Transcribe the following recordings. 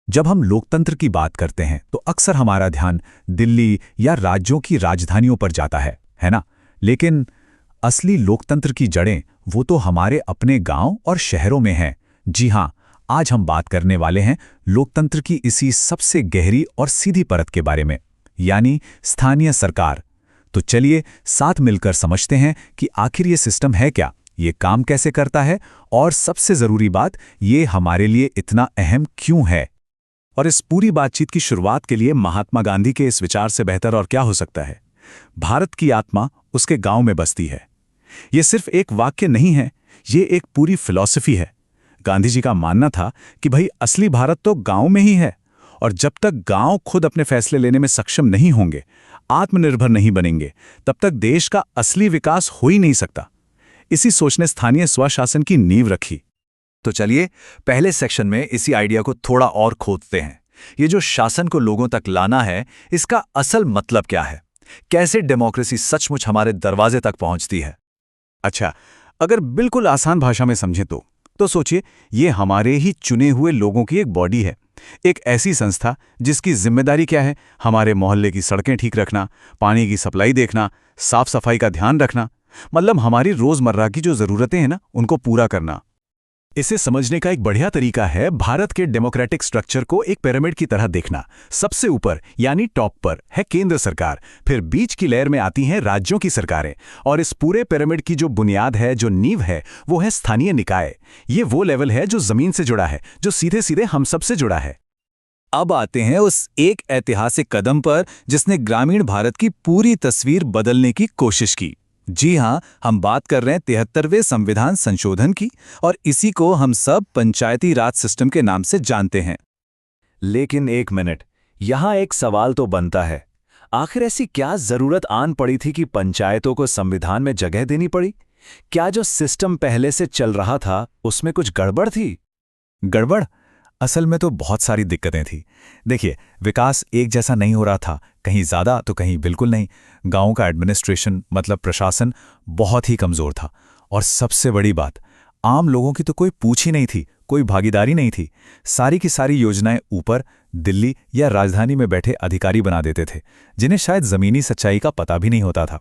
जब हम लोकतंत्र की बात करते हैं तो अक्सर हमारा ध्यान दिल्ली या राज्यों की राजधानियों पर जाता है ना? लेकिन असली लोकतंत्र की जड़ें वो तो हमारे अपने गांव और शहरों में हैं। जी हां, आज हम बात करने वाले हैं लोकतंत्र की इसी सबसे गहरी और सीधी परत के बारे में, यानी स्थानीय सरकार। तो चलिए साथ मिलकर समझते हैं कि आखिर ये सिस्टम है क्या, ये काम कैसे करता है, और सबसे जरूरी बात, ये हमारे लिए इतना अहम क्यों है। और इस पूरी बातचीत की शुरुआत के लिए महात्मा गांधी के इस विचार से बेहतर और क्या हो सकता है? भारत की आत्मा उसके गांव में बसती है। ये सिर्फ एक वाक्य नहीं है, ये एक पूरी फिलॉसफी है। गांधी जी का मानना था कि भाई असली भारत तो गांव में ही है, और जब तक गांव खुद अपने फैसले लेने में सक्षम नहीं होंगे, आत्मनिर्भर नहीं बनेंगे, तब तक देश का असली विकास हो ही नहीं सकता। इसी सोच ने स्थानीय स्वशासन की नींव रखी। तो चलिए पहले सेक्शन में इसी आइडिया को थोड़ा और खोदते हैं। ये जो शासन को लोगों तक लाना है, इसका असल मतलब क्या है? कैसे डेमोक्रेसी सचमुच हमारे दरवाजे तक पहुंचती है? अच्छा, अगर बिल्कुल आसान भाषा में समझें तो सोचिए, ये हमारे ही चुने हुए लोगों की एक बॉडी है। एक ऐसी संस्था जिसकी जिम्मेदारी क्या है? हमारे मोहल्ले की सड़कें ठीक रखना, पानी की सप्लाई देखना, साफ सफाई का ध्यान रखना, मतलब हमारी रोजमर्रा की जो जरूरतें हैं ना, उनको पूरा करना। इसे समझने का एक बढ़िया तरीका है भारत के डेमोक्रेटिक स्ट्रक्चर को एक पिरामिड की तरह देखना। सबसे ऊपर यानी टॉप पर है केंद्र सरकार, फिर बीच की लेयर में आती हैं राज्यों की सरकारें, और इस पूरे पिरामिड की जो बुनियाद है, जो नींव है, वो है स्थानीय निकाय। ये वो लेवल है जो जमीन से जुड़ा है, जो सीधे सीधे हम सबसे जुड़ा है। अब आते हैं उस एक ऐतिहासिक कदम पर जिसने ग्रामीण भारत की पूरी तस्वीर बदलने की कोशिश की। जी हां, हम बात कर रहे हैं 73वें संविधान संशोधन की, और इसी को हम सब पंचायती राज सिस्टम के नाम से जानते हैं। लेकिन एक मिनट, यहां एक सवाल तो बनता है, आखिर ऐसी क्या जरूरत आन पड़ी थी कि पंचायतों को संविधान में जगह देनी पड़ी? क्या जो सिस्टम पहले से चल रहा था उसमें कुछ गड़बड़ थी? गड़बड़? असल में तो बहुत सारी दिक्कतें थी। देखिए, विकास एक जैसा नहीं हो रहा था, कहीं ज़्यादा तो कहीं बिल्कुल नहीं। गाँव का एडमिनिस्ट्रेशन मतलब प्रशासन बहुत ही कमज़ोर था, और सबसे बड़ी बात, आम लोगों की तो कोई पूछ ही नहीं थी, कोई भागीदारी नहीं थी। सारी की सारी योजनाएं ऊपर दिल्ली या राजधानी में बैठे अधिकारी बना देते थे, जिन्हें शायद ज़मीनी सच्चाई का पता भी नहीं होता था।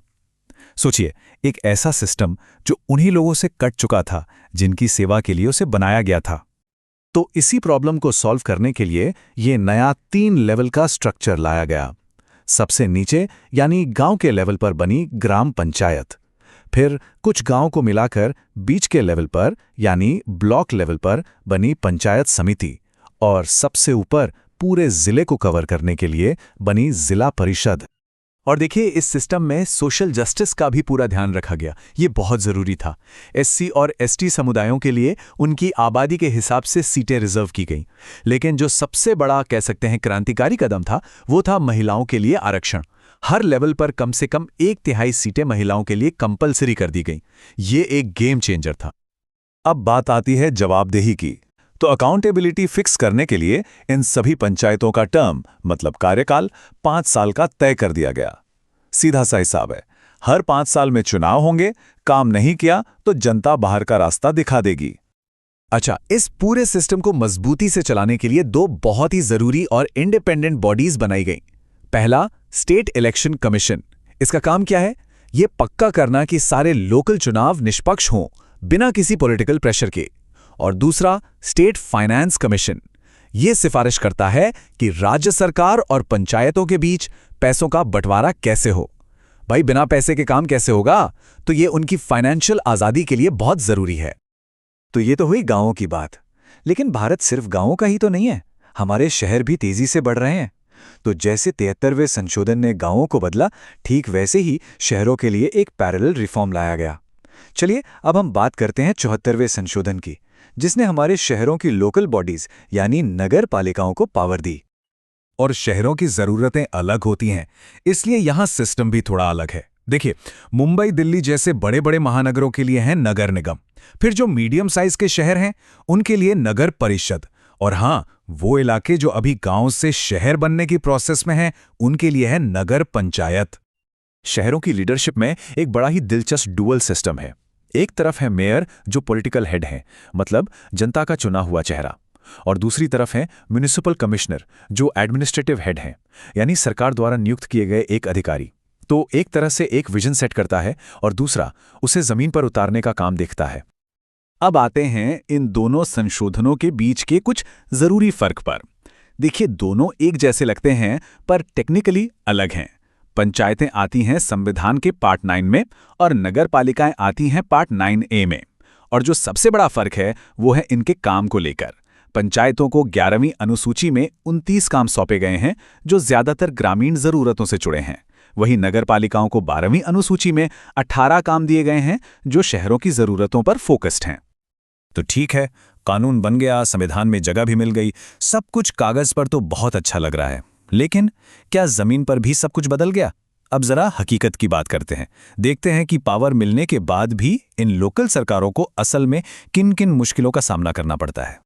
सोचिए, एक ऐसा सिस्टम जो उन्हीं लोगों से कट चुका था जिनकी सेवा के लिए उसे बनाया गया था। तो इसी प्रॉब्लम को सॉल्व करने के लिए ये नया 3 लेवल का स्ट्रक्चर लाया गया। सबसे नीचे यानी गांव के लेवल पर बनी ग्राम पंचायत, फिर कुछ गांव को मिलाकर बीच के लेवल पर यानी ब्लॉक लेवल पर बनी पंचायत समिति, और सबसे ऊपर पूरे जिले को कवर करने के लिए बनी जिला परिषद। और देखिए, इस सिस्टम में सोशल जस्टिस का भी पूरा ध्यान रखा गया। ये बहुत ज़रूरी था। एससी और एसटी समुदायों के लिए उनकी आबादी के हिसाब से सीटें रिजर्व की गईं। लेकिन जो सबसे बड़ा कह सकते हैं क्रांतिकारी कदम था, वो था महिलाओं के लिए आरक्षण। हर लेवल पर कम से कम 1/3 सीटें महिलाओं के लिए कंपलसरी कर दी गईं। ये एक गेम चेंजर था। अब बात आती है जवाबदेही की। तो अकाउंटेबिलिटी फिक्स करने के लिए इन सभी पंचायतों का टर्म मतलब कार्यकाल 5 साल का तय कर दिया गया। सीधा सा हिसाब है, हर 5 साल में चुनाव होंगे, काम नहीं किया तो जनता बाहर का रास्ता दिखा देगी। अच्छा, इस पूरे सिस्टम को मजबूती से चलाने के लिए 2 बहुत ही जरूरी और इंडिपेंडेंट बॉडीज बनाई गई। पहला, स्टेट इलेक्शन कमीशन। इसका काम क्या है? ये पक्का करना कि सारे लोकल चुनाव निष्पक्ष हों, बिना किसी पॉलिटिकल प्रेशर के। और दूसरा, स्टेट फाइनेंस कमीशन। ये सिफारिश करता है कि राज्य सरकार और पंचायतों के बीच पैसों का बंटवारा कैसे हो। भाई, बिना पैसे के काम कैसे होगा? तो ये उनकी फाइनेंशियल आज़ादी के लिए बहुत ज़रूरी है। तो ये तो हुई गांवों की बात, लेकिन भारत सिर्फ गांवों का ही तो नहीं है, हमारे शहर भी तेजी से बढ़ रहे हैं। तो जैसे 73वें संशोधन ने गांवों को बदला, ठीक वैसे ही शहरों के लिए एक पैरेलल रिफॉर्म लाया गया। चलिए अब हम बात करते हैं 74वें संशोधन की, जिसने हमारे शहरों की लोकल बॉडीज यानी नगर पालिकाओं को पावर दी। और शहरों की जरूरतें अलग होती हैं, इसलिए यहां सिस्टम भी थोड़ा अलग है। देखिए, मुंबई दिल्ली जैसे बड़े बड़े महानगरों के लिए है नगर निगम, फिर जो मीडियम साइज के शहर हैं उनके लिए नगर परिषद, और हां, वो इलाके जो अभी गांव से शहर बनने की प्रोसेस में हैं उनके लिए है नगर पंचायत। शहरों की लीडरशिप में एक बड़ा ही दिलचस्प डुअल सिस्टम है। एक तरफ है मेयर जो पॉलिटिकल हेड है, मतलब जनता का चुना हुआ चेहरा, और दूसरी तरफ है म्युनिसिपल कमिश्नर, जो एडमिनिस्ट्रेटिव हेड हैं, यानी सरकार द्वारा नियुक्त किए गए एक अधिकारी। तो एक तरह से एक विजन सेट करता है और दूसरा उसे जमीन पर उतारने का काम देखता है। अब आते हैं इन दोनों संशोधनों के बीच के कुछ जरूरी फर्क पर। देखिए, दोनों एक जैसे लगते हैं पर टेक्निकली अलग हैं। पंचायतें आती हैं संविधान के पार्ट 9 में और नगर पालिकाएं आती हैं पार्ट 9A में। और जो सबसे बड़ा फर्क है वो है इनके काम को लेकर। पंचायतों को 11वीं अनुसूची में 29 काम सौंपे गए हैं जो ज्यादातर ग्रामीण जरूरतों से जुड़े हैं। वहीं नगर पालिकाओं को 12वीं अनुसूची में 18 काम दिए गए हैं जो शहरों की जरूरतों पर फोकस्ड हैं। तो ठीक है, कानून बन गया, संविधान में जगह भी मिल गई, सब कुछ कागज पर तो बहुत अच्छा लग रहा है, लेकिन क्या जमीन पर भी सब कुछ बदल गया? अब जरा हकीकत की बात करते हैं। देखते हैं कि पावर मिलने के बाद भी इन लोकल सरकारों को असल में किन किन मुश्किलों का सामना करना पड़ता है।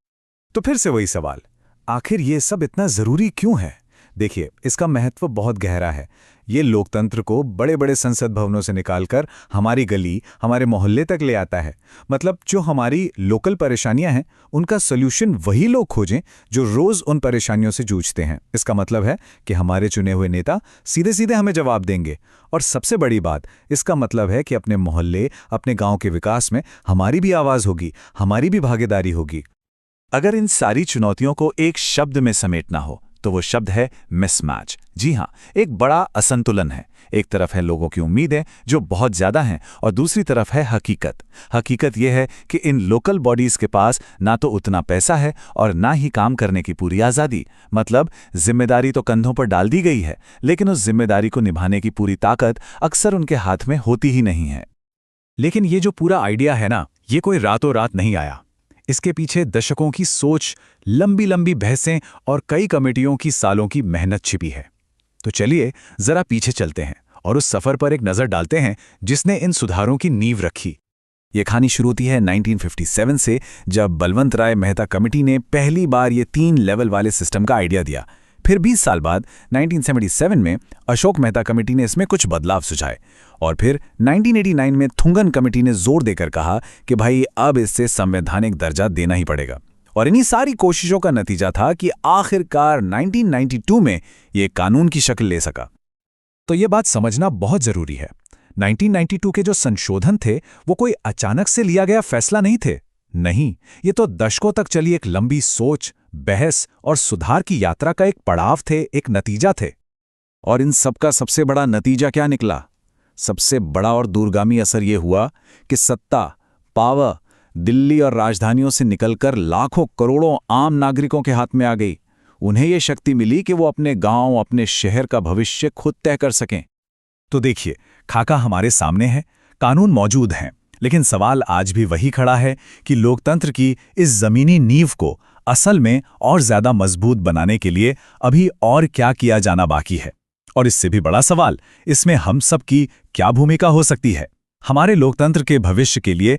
तो फिर से वही सवाल, आखिर ये सब इतना जरूरी क्यों है? देखिए, इसका महत्व बहुत गहरा है। ये लोकतंत्र को बड़े बड़े संसद भवनों से निकालकर हमारी गली, हमारे मोहल्ले तक ले आता है। मतलब जो हमारी लोकल परेशानियां हैं, उनका सॉल्यूशन वही लोग खोजें जो रोज उन परेशानियों से जूझते हैं। इसका मतलब है कि हमारे चुने हुए नेता सीधे सीधे हमें जवाब देंगे। और सबसे बड़ी बात, इसका मतलब है कि अपने मोहल्ले, अपने गांव के विकास में हमारी भी आवाज होगी, हमारी भी भागीदारी होगी। अगर इन सारी चुनौतियों को एक शब्द में समेटना हो तो वो शब्द है मिसमैच। जी हाँ, एक बड़ा असंतुलन है। एक तरफ है लोगों की उम्मीदें जो बहुत ज्यादा हैं और दूसरी तरफ है हकीकत। हकीकत यह है कि इन लोकल बॉडीज के पास ना तो उतना पैसा है और ना ही काम करने की पूरी आज़ादी। मतलब जिम्मेदारी तो कंधों पर डाल दी गई है, लेकिन उस जिम्मेदारी को निभाने की पूरी ताकत अक्सर उनके हाथ में होती ही नहीं है। लेकिन ये जो पूरा आइडिया है ना, ये कोई रातों रात नहीं आया। इसके पीछे दशकों की सोच, लंबी लंबी बहसें और कई कमेटियों की सालों की मेहनत छिपी है। तो चलिए जरा पीछे चलते हैं और उस सफर पर एक नजर डालते हैं जिसने इन सुधारों की नींव रखी। ये कहानी शुरू होती है 1957 से, जब बलवंत राय मेहता कमेटी ने पहली बार ये 3 लेवल वाले सिस्टम का आइडिया दिया। फिर 20 साल बाद 1977 में अशोक मेहता कमेटी ने इसमें कुछ बदलाव सुझाए और फिर 1989 में थुंगन कमेटी ने जोर देकर कहा कि भाई अब इससे संवैधानिक दर्जा देना ही पड़ेगा। और इन्हीं सारी कोशिशों का नतीजा था कि आखिरकार 1992 में ये कानून की शक्ल ले सका। तो ये बात समझना बहुत जरूरी है। 1992 के जो संशोधन थे वो कोई अचानक से लिया गया फैसला नहीं थे। नहीं, ये तो दशकों तक चली एक लंबी सोच, बहस और सुधार की यात्रा का एक पड़ाव थे, एक नतीजा थे। और इन सब का सबसे बड़ा नतीजा क्या निकला? सबसे बड़ा और दूरगामी असर यह हुआ कि सत्ता, पावर दिल्ली और राजधानियों से निकलकर लाखों करोड़ों आम नागरिकों के हाथ में आ गई। उन्हें यह शक्ति मिली कि वो अपने गांव, अपने शहर का भविष्य खुद तय कर सकें। तो देखिए, खाका हमारे सामने है, कानून मौजूद हैं, लेकिन सवाल आज भी वही खड़ा है कि लोकतंत्र की इस जमीनी नींव को असल में और ज्यादा मजबूत बनाने के लिए अभी और क्या किया जाना बाकी है। और इससे भी बड़ा सवाल, इसमें हम सब की क्या भूमिका हो सकती है? हमारे लोकतंत्र के भविष्य के लिए